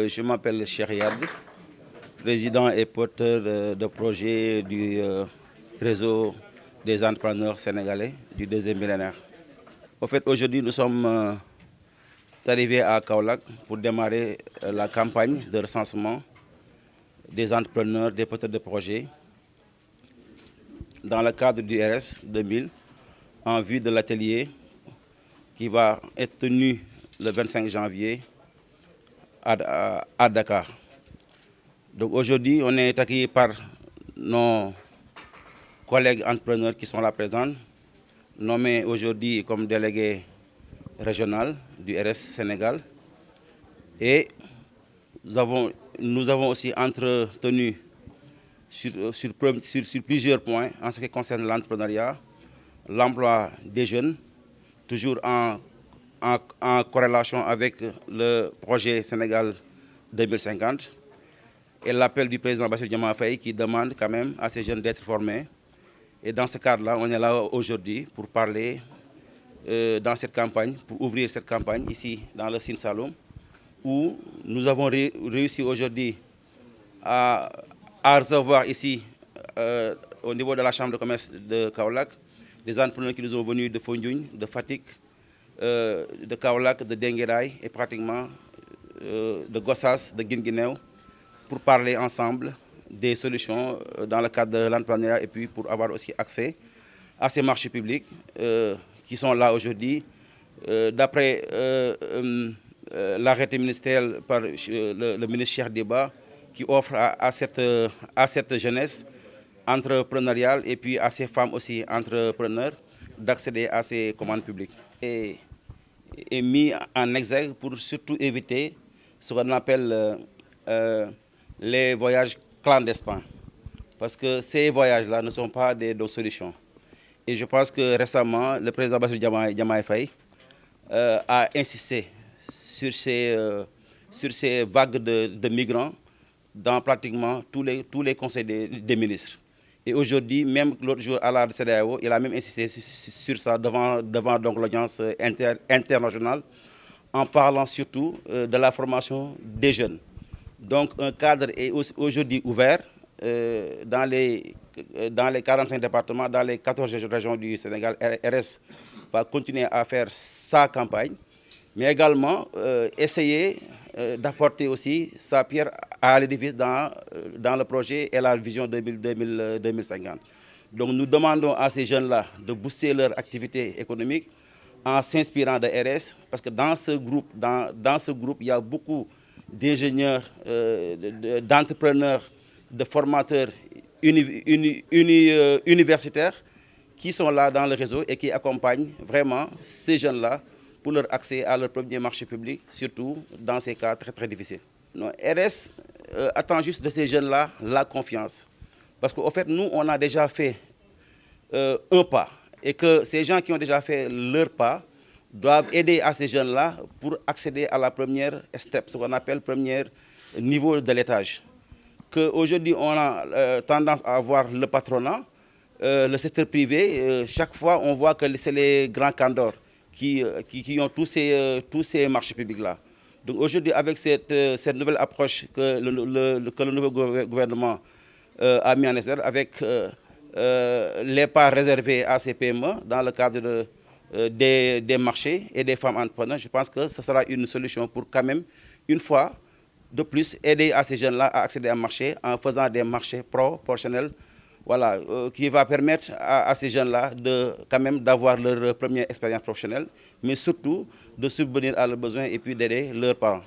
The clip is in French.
Je m'appelle Cheikh Yad, président et porteur de projet du réseau des entrepreneurs sénégalais du deuxième millénaire. En fait, aujourd'hui, nous sommes arrivés à Kaolack pour démarrer la campagne de recensement des entrepreneurs, des porteurs de projets dans le cadre du RS 2000 en vue de l'atelier qui va être tenu le 25 janvier à Dakar. Donc aujourd'hui, on est accueillis par nos collègues entrepreneurs qui sont là présents, nommés aujourd'hui comme délégués régional du RS Sénégal. Et nous avons aussi entretenu sur plusieurs points en ce qui concerne l'entrepreneuriat, l'emploi des jeunes, toujours en corrélation avec le projet Sénégal 2050 et l'appel du président Bassirou Diomaye Faye qui demande quand même à ces jeunes d'être formés. Et dans ce cadre-là, on est là aujourd'hui pour parler dans cette campagne, pour ouvrir cette campagne ici dans le Sine Saloum, où nous avons réussi aujourd'hui à recevoir ici, au niveau de la Chambre de commerce de Kaolack, des entrepreneurs qui nous sont venus de Foundiougne, de Fatick, de Kaolack, de Dengueraï et pratiquement de Gossas, de Guinguinéo, pour parler ensemble des solutions dans le cadre de l'entrepreneuriat et puis pour avoir aussi accès à ces marchés publics qui sont là aujourd'hui. D'après l'arrêté ministériel par le ministre Cheikh Diba, qui offre à cette jeunesse entrepreneuriale et puis à ces femmes aussi entrepreneurs d'accéder à ces commandes publiques. Et mis en exergue pour surtout éviter ce qu'on appelle les voyages clandestins. Parce que ces voyages-là ne sont pas des solutions. Et je pense que récemment, le président Bassirou Diomaye Faye a insisté sur ces vagues de migrants dans pratiquement tous les conseils des ministres. Et aujourd'hui, même l'autre jour à la CEDEAO, il a même insisté sur ça devant donc l'audience internationale en parlant surtout de la formation des jeunes. Donc un cadre est aujourd'hui ouvert dans les 45 départements, dans les 14 régions du Sénégal. RS va continuer à faire sa campagne, mais également essayer d'apporter aussi sa pierre à l'édifice dans le projet et la vision 2050. Donc nous demandons à ces jeunes-là de booster leur activité économique en s'inspirant de RS, parce que dans ce groupe, il y a beaucoup d'ingénieurs, d'entrepreneurs, de formateurs universitaires qui sont là dans le réseau et qui accompagnent vraiment ces jeunes-là pour leur accès à leur premier marché public, surtout dans ces cas très très difficiles. Non, RS attend juste de ces jeunes-là la confiance. Parce qu'au fait, nous, on a déjà fait un pas. Et que ces gens qui ont déjà fait leur pas doivent aider à ces jeunes-là pour accéder à la première step, ce qu'on appelle le premier niveau de l'étage. Qu'aujourd'hui, on a tendance à voir le patronat, le secteur privé. Chaque fois, on voit que c'est les grands candors qui ont tous ces marchés publics-là. Donc aujourd'hui, avec cette nouvelle approche que le nouveau gouvernement a mis en œuvre, avec les parts réservées à ces PME dans le cadre des marchés et des femmes entrepreneurs, je pense que ce sera une solution pour quand même, une fois de plus, aider à ces jeunes-là à accéder à un marché en faisant des marchés proportionnels, voilà, qui va permettre à ces jeunes-là quand même d'avoir leur première expérience professionnelle, mais surtout de subvenir à leurs besoins et puis d'aider leurs parents.